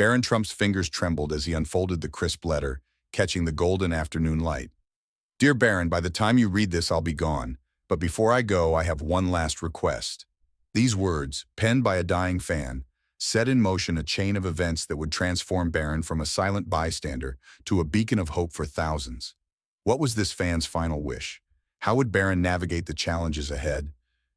Barron Trump's fingers trembled as he unfolded the crisp letter, catching the golden afternoon light. Dear Barron, by the time you read this, I'll be gone. But before I go, I have one last request. These words, penned by a dying fan, set in motion a chain of events that would transform Barron from a silent bystander to a beacon of hope for thousands. What was this fan's final wish? How would Barron navigate the challenges ahead?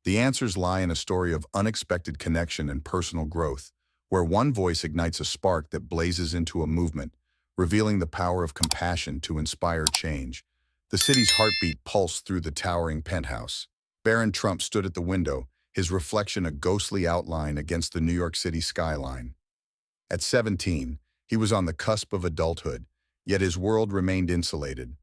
The answers lie in a story of unexpected connection and personal growth, where one voice ignites a spark that blazes into a movement, revealing the power of compassion to inspire change. The city's heartbeat pulsed through the towering penthouse. Barron Trump stood at the window, his reflection a ghostly outline against the New York City skyline. At 17, he was on the cusp of adulthood, yet his world remained insulated.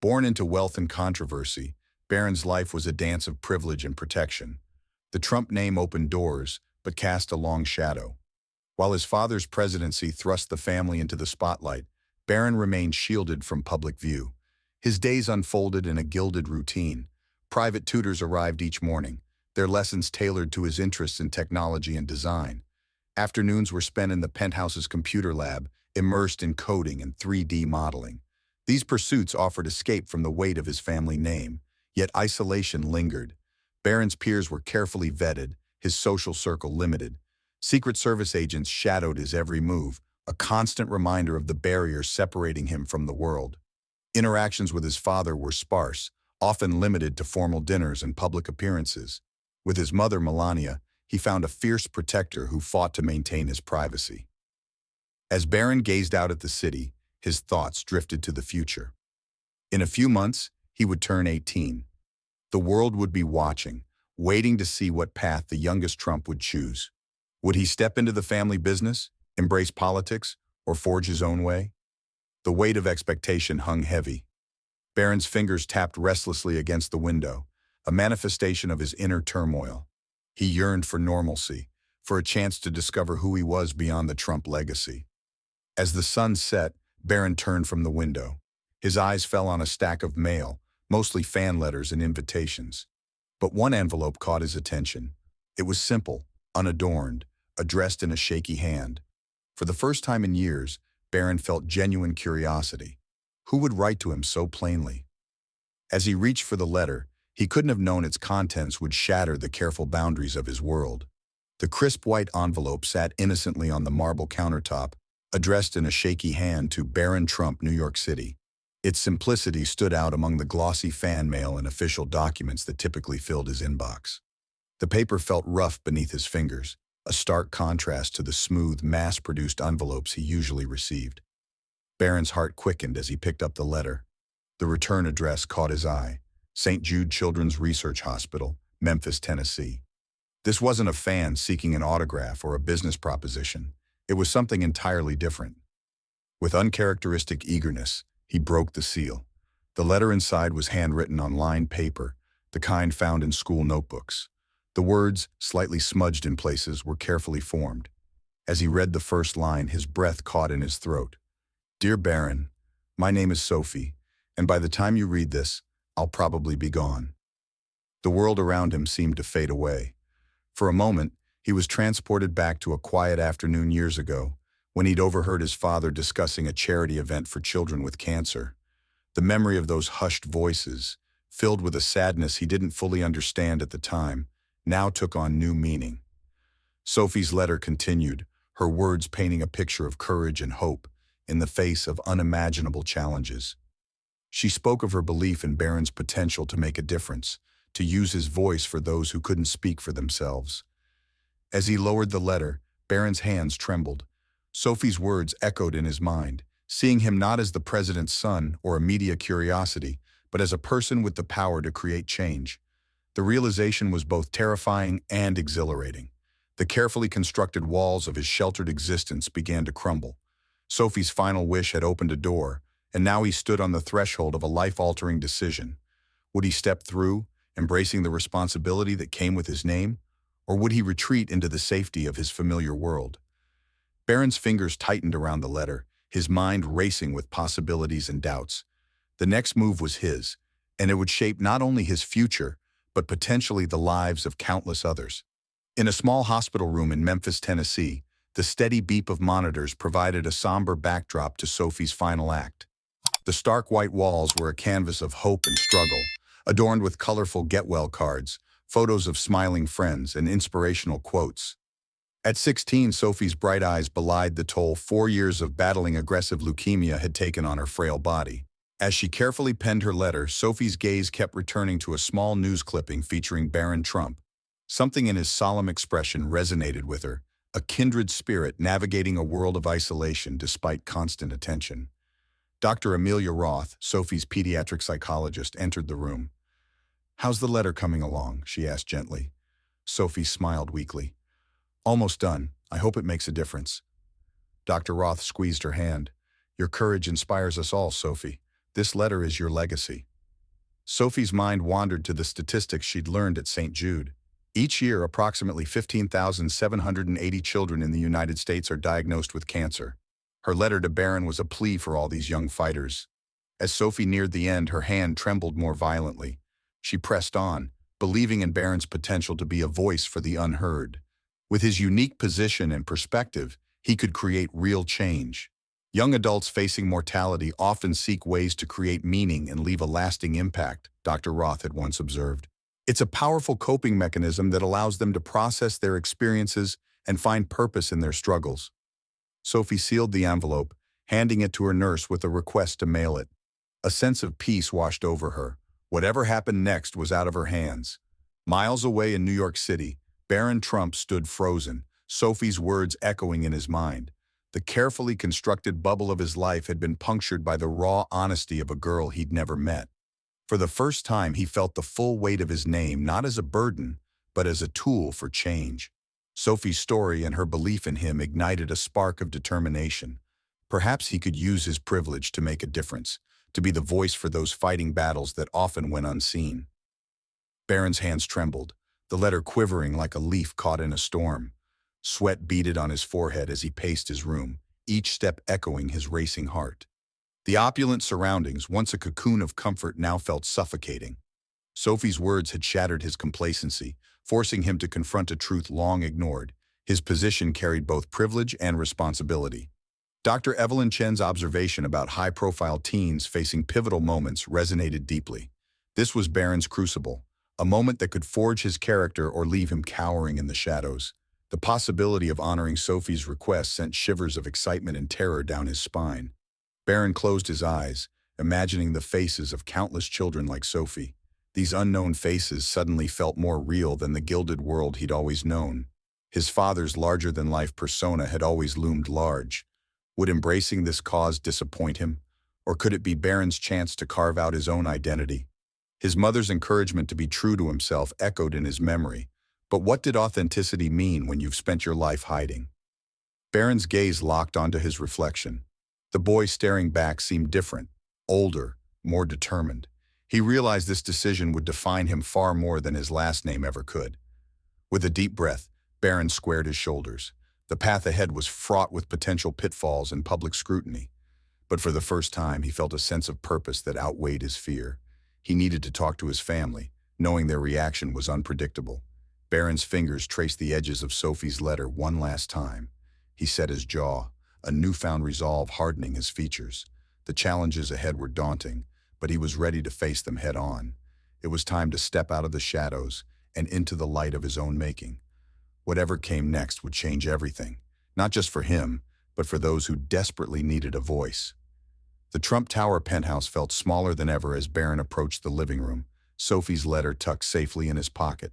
Born into wealth and controversy, Barron's life was a dance of privilege and protection. The Trump name opened doors, but cast a long shadow. While his father's presidency thrust the family into the spotlight, Barron remained shielded from public view. His days unfolded in a gilded routine. Private tutors arrived each morning, their lessons tailored to his interests in technology and design. Afternoons were spent in the penthouse's computer lab, immersed in coding and 3D modeling. These pursuits offered escape from the weight of his family name, yet isolation lingered. Barron's peers were carefully vetted, his social circle limited. Secret Service agents shadowed his every move, a constant reminder of the barriers separating him from the world. Interactions with his father were sparse, often limited to formal dinners and public appearances. With his mother, Melania, he found a fierce protector who fought to maintain his privacy. As Barron gazed out at the city, his thoughts drifted to the future. In a few months, he would turn 18. The world would be watching, waiting to see what path the youngest Trump would choose. Would he step into the family business, embrace politics, or forge his own way? The weight of expectation hung heavy. Barron's fingers tapped restlessly against the window, a manifestation of his inner turmoil. He yearned for normalcy, for a chance to discover who he was beyond the Trump legacy. As the sun set, Barron turned from the window. His eyes fell on a stack of mail, mostly fan letters and invitations. But one envelope caught his attention. It was simple, unadorned, addressed in a shaky hand. For the first time in years, Barron felt genuine curiosity. Who would write to him so plainly? As he reached for the letter, he couldn't have known its contents would shatter the careful boundaries of his world. The crisp white envelope sat innocently on the marble countertop, addressed in a shaky hand to Barron Trump, New York City. Its simplicity stood out among the glossy fan mail and official documents that typically filled his inbox. The paper felt rough beneath his fingers, a stark contrast to the smooth, mass-produced envelopes he usually received. Barron's heart quickened as he picked up the letter. The return address caught his eye: St. Jude Children's Research Hospital, Memphis, Tennessee. This wasn't a fan seeking an autograph or a business proposition. It was something entirely different. With uncharacteristic eagerness, he broke the seal. The letter inside was handwritten on lined paper, the kind found in school notebooks. The words, slightly smudged in places, were carefully formed. As he read the first line, his breath caught in his throat. Dear Barron, my name is Sophie, and by the time you read this, I'll probably be gone. The world around him seemed to fade away. For a moment, he was transported back to a quiet afternoon years ago, when he'd overheard his father discussing a charity event for children with cancer. The memory of those hushed voices, filled with a sadness he didn't fully understand at the time, now took on new meaning. Sophie's letter continued, her words painting a picture of courage and hope in the face of unimaginable challenges. She spoke of her belief in Barron's potential to make a difference, to use his voice for those who couldn't speak for themselves. As he lowered the letter, Barron's hands trembled. Sophie's words echoed in his mind, seeing him not as the president's son or a media curiosity, but as a person with the power to create change. The realization was both terrifying and exhilarating. The carefully constructed walls of his sheltered existence began to crumble. Sophie's final wish had opened a door, and now he stood on the threshold of a life-altering decision. Would he step through, embracing the responsibility that came with his name, or would he retreat into the safety of his familiar world? Barron's fingers tightened around the letter, his mind racing with possibilities and doubts. The next move was his, and it would shape not only his future, but potentially the lives of countless others. In a small hospital room in Memphis, Tennessee, The steady beep of monitors provided a somber backdrop to Sophie's final act. The stark white walls were a canvas of hope and struggle, adorned with colorful get-well cards, photos of smiling friends, and inspirational quotes. At 16, Sophie's bright eyes belied the toll 4 years of battling aggressive leukemia had taken on her frail body. As she carefully penned her letter, Sophie's gaze kept returning to a small news clipping featuring Barron Trump. Something in his solemn expression resonated with her, a kindred spirit navigating a world of isolation despite constant attention. Dr. Amelia Roth, Sophie's pediatric psychologist, entered the room. "How's the letter coming along?" she asked gently. Sophie smiled weakly. "Almost done. I hope it makes a difference." Dr. Roth squeezed her hand. "Your courage inspires us all, Sophie. This letter is your legacy." Sophie's mind wandered to the statistics she'd learned at St. Jude. Each year, approximately 15,780 children in the United States are diagnosed with cancer. Her letter to Barron was a plea for all these young fighters. As Sophie neared the end, her hand trembled more violently. She pressed on, believing in Barron's potential to be a voice for the unheard. With his unique position and perspective, he could create real change. Young adults facing mortality often seek ways to create meaning and leave a lasting impact, Dr. Roth had once observed. It's a powerful coping mechanism that allows them to process their experiences and find purpose in their struggles. Sophie sealed the envelope, handing it to her nurse with a request to mail it. A sense of peace washed over her. Whatever happened next was out of her hands. Miles away in New York City, Barron Trump stood frozen, Sophie's words echoing in his mind. The carefully constructed bubble of his life had been punctured by the raw honesty of a girl he'd never met. For the first time, he felt the full weight of his name not as a burden, but as a tool for change. Sophie's story and her belief in him ignited a spark of determination. Perhaps he could use his privilege to make a difference, to be the voice for those fighting battles that often went unseen. Barron's hands trembled, the letter quivering like a leaf caught in a storm. Sweat beaded on his forehead as he paced his room, each step echoing his racing heart. The opulent surroundings, once a cocoon of comfort, now felt suffocating. Sophie's words had shattered his complacency, forcing him to confront a truth long ignored. His position carried both privilege and responsibility. Dr. Evelyn Chen's observation about high-profile teens facing pivotal moments resonated deeply. This was Barron's crucible, a moment that could forge his character or leave him cowering in the shadows. The possibility of honoring Sophie's request sent shivers of excitement and terror down his spine. Barron closed his eyes, imagining the faces of countless children like Sophie. These unknown faces suddenly felt more real than the gilded world he'd always known. His father's larger-than-life persona had always loomed large. Would embracing this cause disappoint him? Or could it be Barron's chance to carve out his own identity? His mother's encouragement to be true to himself echoed in his memory. But what did authenticity mean when you've spent your life hiding? Barron's gaze locked onto his reflection. The boy staring back seemed different, older, more determined. He realized this decision would define him far more than his last name ever could. With a deep breath, Barron squared his shoulders. The path ahead was fraught with potential pitfalls and public scrutiny. But for the first time, he felt a sense of purpose that outweighed his fear. He needed to talk to his family, knowing their reaction was unpredictable. Barron's fingers traced the edges of Sophie's letter one last time. He set his jaw, a newfound resolve hardening his features. The challenges ahead were daunting, but he was ready to face them head-on. It was time to step out of the shadows and into the light of his own making. Whatever came next would change everything, not just for him, but for those who desperately needed a voice. The Trump Tower penthouse felt smaller than ever as Barron approached the living room, Sophie's letter tucked safely in his pocket.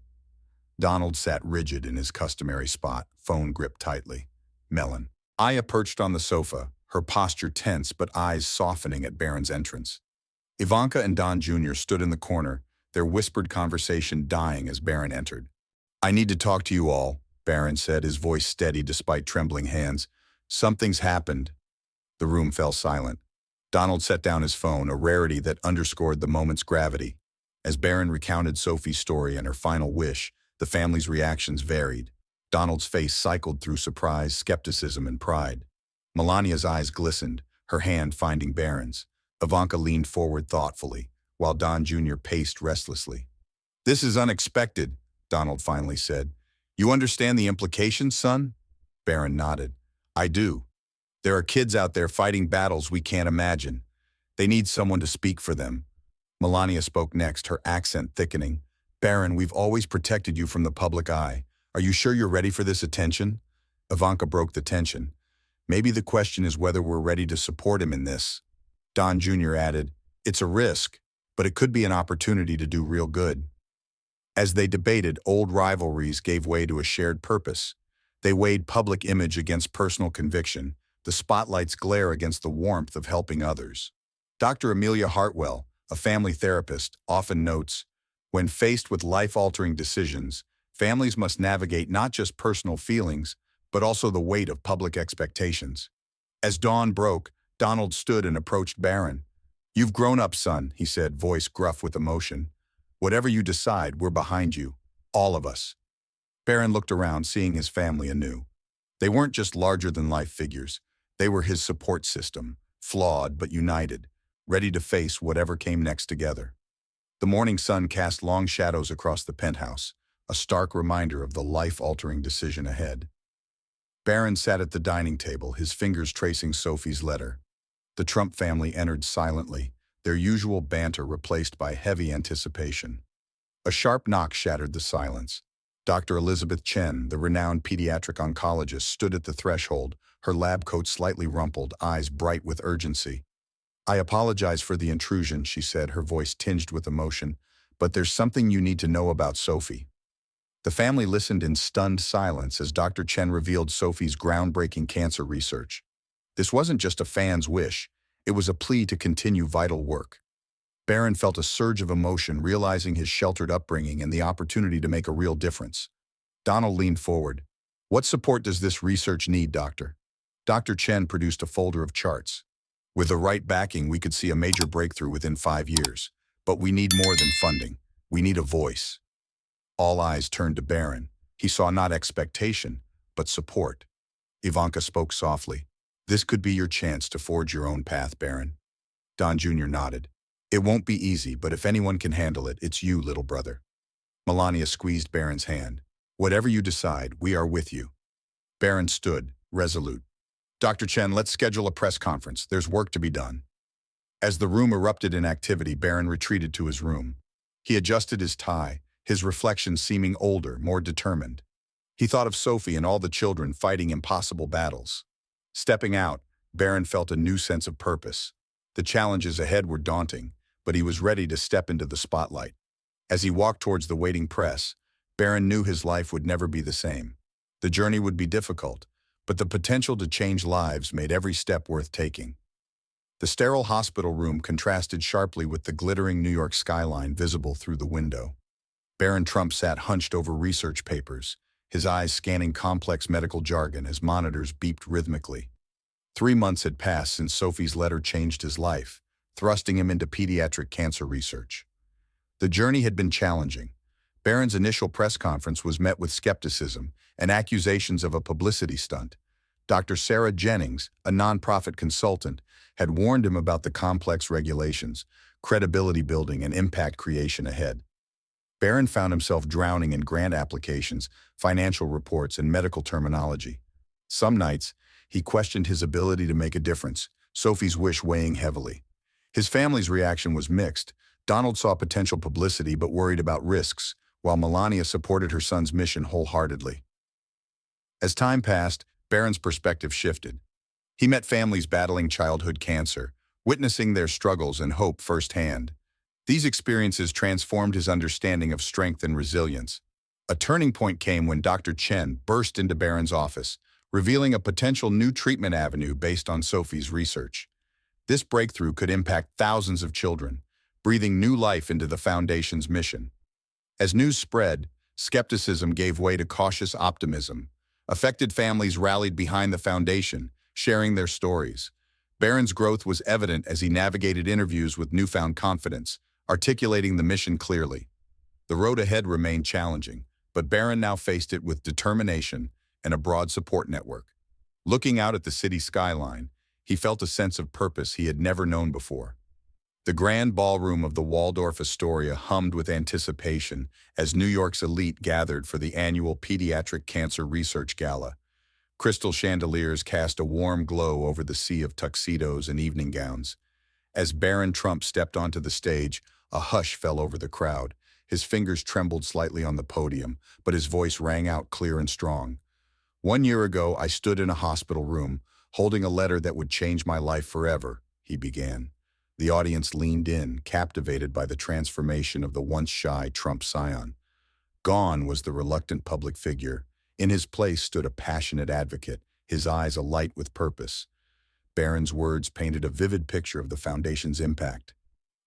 Donald sat rigid in his customary spot, phone gripped tightly. Melon. Aya perched on the sofa, her posture tense but eyes softening at Barron's entrance. Ivanka and Don Jr. stood in the corner, their whispered conversation dying as Barron entered. "I need to talk to you all," Barron said, his voice steady despite trembling hands. "Something's happened." The room fell silent. Donald set down his phone, a rarity that underscored the moment's gravity. As Barron recounted Sophie's story and her final wish, the family's reactions varied. Donald's face cycled through surprise, skepticism, and pride. Melania's eyes glistened, her hand finding Barron's. Ivanka leaned forward thoughtfully, while Don Jr. paced restlessly. "This is unexpected," Donald finally said. "You understand the implications, son?" Barron nodded. I do. There are kids out there fighting battles we can't imagine. They need someone to speak for them. Melania spoke next, her accent thickening. Barron, we've always protected you from the public eye. Are you sure you're ready for this attention? Ivanka broke the tension. Maybe the question is whether we're ready to support him in this. Don Jr. added, it's a risk, but it could be an opportunity to do real good. As they debated, old rivalries gave way to a shared purpose. They weighed public image against personal conviction, the spotlight's glare against the warmth of helping others. Dr. Amelia Hartwell, a family therapist, often notes, when faced with life-altering decisions, families must navigate not just personal feelings, but also the weight of public expectations. As dawn broke, Donald stood and approached Barron. You've grown up, son, he said, voice gruff with emotion. Whatever you decide, we're behind you. All of us. Barron looked around, seeing his family anew. They weren't just larger-than-life figures. They were his support system, flawed but united, ready to face whatever came next together. The morning sun cast long shadows across the penthouse, a stark reminder of the life-altering decision ahead. Barron sat at the dining table, his fingers tracing Sophie's letter. The Trump family entered silently, their usual banter replaced by heavy anticipation. A sharp knock shattered the silence. Dr. Elizabeth Chen, the renowned pediatric oncologist, stood at the threshold, her lab coat slightly rumpled, eyes bright with urgency. I apologize for the intrusion, she said, her voice tinged with emotion, but there's something you need to know about Sophie. The family listened in stunned silence as Dr. Chen revealed Sophie's groundbreaking cancer research. This wasn't just a fan's wish, it was a plea to continue vital work. Barron felt a surge of emotion, realizing his sheltered upbringing and the opportunity to make a real difference. Donald leaned forward. What support does this research need, Doctor? Dr. Chen produced a folder of charts. With the right backing, we could see a major breakthrough within 5 years. But we need more than funding. We need a voice. All eyes turned to Barron. He saw not expectation, but support. Ivanka spoke softly. This could be your chance to forge your own path, Barron. Don Jr. nodded. It won't be easy, but if anyone can handle it, it's you, little brother. Melania squeezed Barron's hand. Whatever you decide, we are with you. Barron stood, resolute. Dr. Chen, let's schedule a press conference. There's work to be done. As the room erupted in activity, Barron retreated to his room. He adjusted his tie, his reflection seeming older, more determined. He thought of Sophie and all the children fighting impossible battles. Stepping out, Barron felt a new sense of purpose. The challenges ahead were daunting, but he was ready to step into the spotlight. As he walked towards the waiting press, Barron knew his life would never be the same. The journey would be difficult, but the potential to change lives made every step worth taking. The sterile hospital room contrasted sharply with the glittering New York skyline visible through the window. Barron Trump sat hunched over research papers, his eyes scanning complex medical jargon as monitors beeped rhythmically. 3 months had passed since Sophie's letter changed his life, thrusting him into pediatric cancer research. The journey had been challenging. Barron's initial press conference was met with skepticism and accusations of a publicity stunt. Dr. Sarah Jennings, a nonprofit consultant, had warned him about the complex regulations, credibility building, and impact creation ahead. Barron found himself drowning in grant applications, financial reports, and medical terminology. Some nights, he questioned his ability to make a difference, Sophie's wish weighing heavily. His family's reaction was mixed. Donald saw potential publicity but worried about risks, while Melania supported her son's mission wholeheartedly. As time passed, Barron's perspective shifted. He met families battling childhood cancer, witnessing their struggles and hope firsthand. These experiences transformed his understanding of strength and resilience. A turning point came when Dr. Chen burst into Barron's office, revealing a potential new treatment avenue based on Sophie's research. This breakthrough could impact thousands of children, breathing new life into the Foundation's mission. As news spread, skepticism gave way to cautious optimism. Affected families rallied behind the Foundation, sharing their stories. Barron's growth was evident as he navigated interviews with newfound confidence, articulating the mission clearly. The road ahead remained challenging, but Barron now faced it with determination and a broad support network. Looking out at the city skyline, he felt a sense of purpose he had never known before. The grand ballroom of the Waldorf Astoria hummed with anticipation as New York's elite gathered for the annual Pediatric Cancer Research Gala. Crystal chandeliers cast a warm glow over the sea of tuxedos and evening gowns. As Barron Trump stepped onto the stage, a hush fell over the crowd. His fingers trembled slightly on the podium, but his voice rang out clear and strong. "1 year ago, I stood in a hospital room, holding a letter that would change my life forever," he began. The audience leaned in, captivated by the transformation of the once shy Trump scion. Gone was the reluctant public figure. In his place stood a passionate advocate, his eyes alight with purpose. Barron's words painted a vivid picture of the foundation's impact.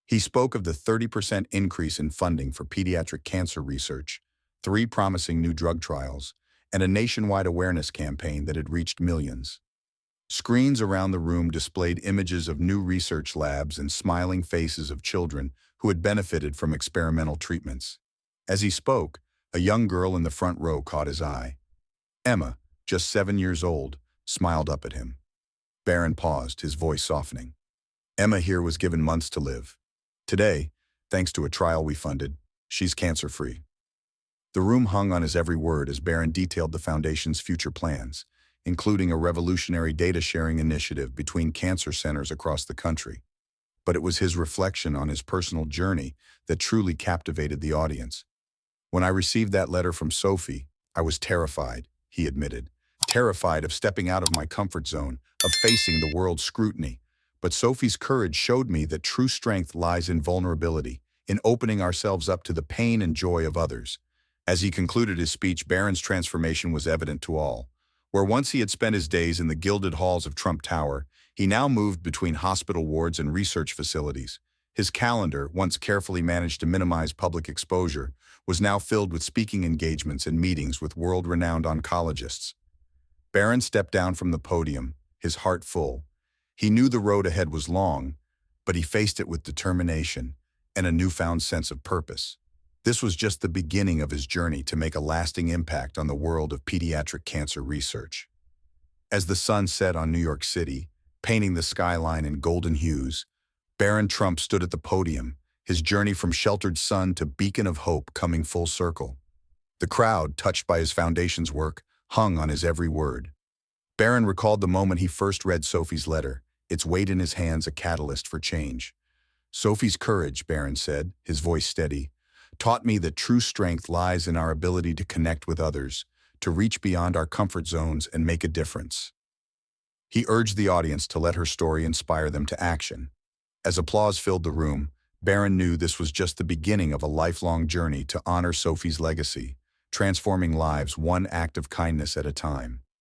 He spoke of the 30% increase in funding for pediatric cancer research, 3 promising new drug trials, and a nationwide awareness campaign that had reached millions. Screens around the room displayed images of new research labs and smiling faces of children who had benefited from experimental treatments. As he spoke, a young girl in the front row caught his eye. Emma, just 7 years old, smiled up at him. Barron paused, his voice softening. Emma here was given months to live. Today, thanks to a trial we funded, she's cancer-free. The room hung on his every word as Barron detailed the Foundation's future plans, including a revolutionary data-sharing initiative between cancer centers across the country. But it was his reflection on his personal journey that truly captivated the audience. "When I received that letter from Sophie, I was terrified," he admitted. "Terrified of stepping out of my comfort zone, of facing the world's scrutiny. But Sophie's courage showed me that true strength lies in vulnerability, in opening ourselves up to the pain and joy of others." As he concluded his speech, Barron's transformation was evident to all. Where once he had spent his days in the gilded halls of Trump Tower, he now moved between hospital wards and research facilities. His calendar, once carefully managed to minimize public exposure, was now filled with speaking engagements and meetings with world-renowned oncologists. Barron stepped down from the podium, his heart full. He knew the road ahead was long, but he faced it with determination and a newfound sense of purpose. This was just the beginning of his journey to make a lasting impact on the world of pediatric cancer research. As the sun set on New York City, painting the skyline in golden hues, Barron Trump stood at the podium, his journey from sheltered sun to beacon of hope coming full circle. The crowd, touched by his foundation's work, hung on his every word. Barron recalled the moment he first read Sophie's letter, its weight in his hands a catalyst for change. "Sophie's courage," Barron said, his voice steady, "taught me that true strength lies in our ability to connect with others, to reach beyond our comfort zones and make a difference." He urged the audience to let her story inspire them to action. As applause filled the room, Barron knew this was just the beginning of a lifelong journey to honor Sophie's legacy, transforming lives one act of kindness at a time.